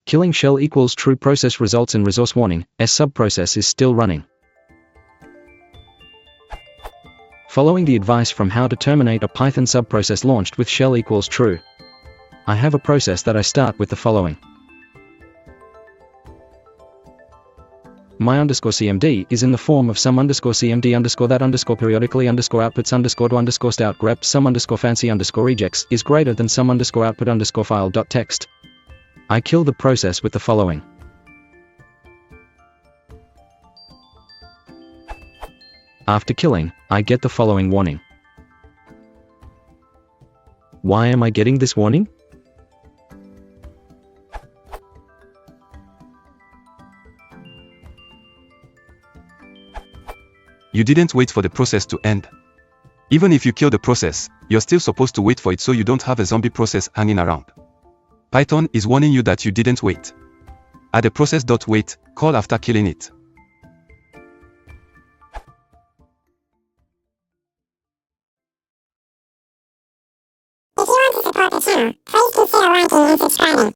Killing shell equals true process results in resource warning, subprocess is still running. Following the advice from how to terminate a Python subprocess launched with shell equals true. I have a process that I start with the following. My_cmd is in the form of sum_cmd_that_ periodically _outputs _to _stout grep sum_fancy_regex is greater than sum_output_file.txt. I kill the process with the following. After killing, I get the following warning. Why am I getting this warning? You didn't wait for the process to end. Even if you kill the process, you're still supposed to wait for it so you don't have a zombie process hanging around. Python is warning you that you didn't wait. Add a process.wait call after killing it. If you want to support the channel, please consider liking and subscribing.